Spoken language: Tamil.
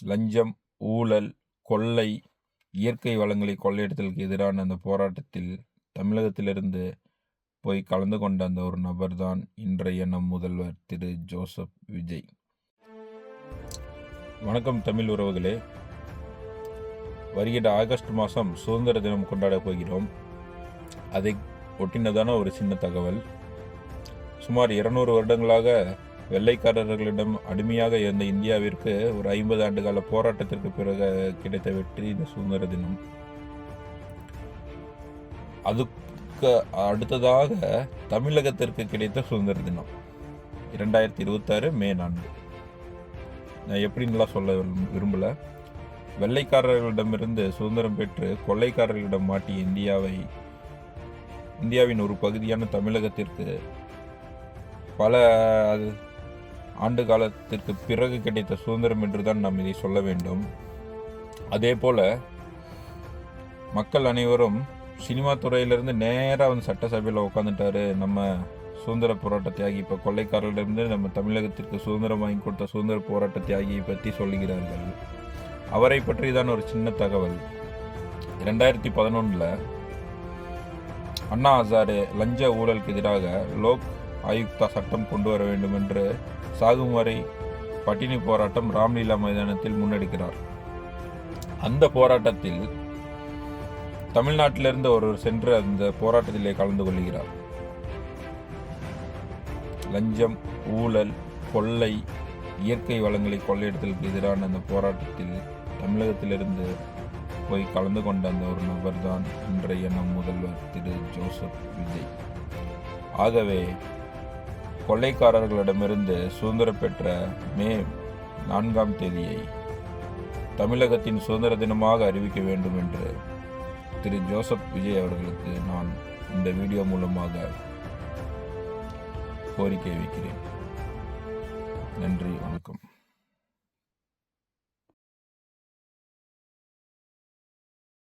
லஞ்சம், ஊழல், கொள்ளை, இயற்கை வளங்களை கொள்ளையடித்தலுக்கு எதிரான அந்த போராட்டத்தில் தமிழகத்திலிருந்து போய் கலந்து கொண்ட அந்த ஒரு நபர் தான் இன்றைய நம் முதல்வர் திரு ஜோசப் விஜய். வணக்கம் தமிழ் உறவுகளே. வருகிற ஆகஸ்ட் மாதம் சுதந்திர தினம் கொண்டாட போகிறோம். அதை ஒட்டினதான ஒரு சின்ன தகவல். சுமார் 200 வருடங்களாக வெள்ளைக்காரர்களிடம் அடிமையாக இருந்த இந்தியாவிற்கு ஒரு 50 ஆண்டுகால போராட்டத்திற்கு பிறகு கிடைத்த வெற்றி இந்த சுதந்திர தினம். அதுக்கு அடுத்ததாக தமிழகத்திற்கு கிடைத்த சுதந்திர தினம் 2026 மே 4. நான் எப்படின்லாம் சொல்ல விரும்பல. வெள்ளைக்காரர்களிடமிருந்து சுதந்திரம் பெற்று கொள்ளைக்காரர்களிடம் மாட்டிய இந்தியாவின் ஒரு பகுதியான தமிழகத்திற்கு பல ஆண்டு காலத்திற்கு பிறகு கிடைத்த சுதந்திரம் என்றுதான் நாம் இதை சொல்ல வேண்டும். அதே போல மக்கள் அனைவரும் சினிமா துறையிலிருந்து நேராக வந்து சட்டசபையில் உட்காந்துட்டாரு. நம்ம சுதந்திர போராட்ட தியாகி, இப்போ கொள்ளைக்காரர்களிடமிருந்து நம்ம தமிழகத்திற்கு சுதந்திரம் வாங்கி கொடுத்த சுதந்திர போராட்ட தியாகியை பற்றி சொல்லுகிறார்கள். அவரை பற்றி தான் ஒரு சின்ன தகவல். 2011 அண்ணா ஹசாரே லஞ்ச ஊழலுக்கு எதிராக லோக் ஆயுக்தா சட்டம் கொண்டு வர வேண்டும் என்று சாகும் வரை பட்டினி போராட்டம் ராம்லீலா மைதானத்தில் முன்னெடுக்கிறார். அந்த போராட்டத்தில் தமிழ்நாட்டிலிருந்து ஒருவர் சென்று அந்த போராட்டத்திலே கலந்து கொள்கிறார். லஞ்சம், ஊழல், கொள்ளை, இயற்கை வளங்களை கொள்ளையடித்தலுக்கு எதிரான அந்த போராட்டத்தில் தமிழகத்திலிருந்து போய் கலந்து கொண்ட அந்த ஒரு நபர் தான் இன்றைய நம் முதல்வர் திரு ஜோசப் விஜய். ஆகவே கொள்ளைக்காரர்களிடமிருந்து சுதந்திரம் பெற்ற மே 4 தமிழகத்தின் சுதந்திர தினமாக அறிவிக்க வேண்டும் என்று திரு ஜோசப் விஜய் அவர்களுக்கு நான் இந்த வீடியோ மூலமாக கோரிக்கை வைக்கிறேன். நன்றி, வணக்கம்.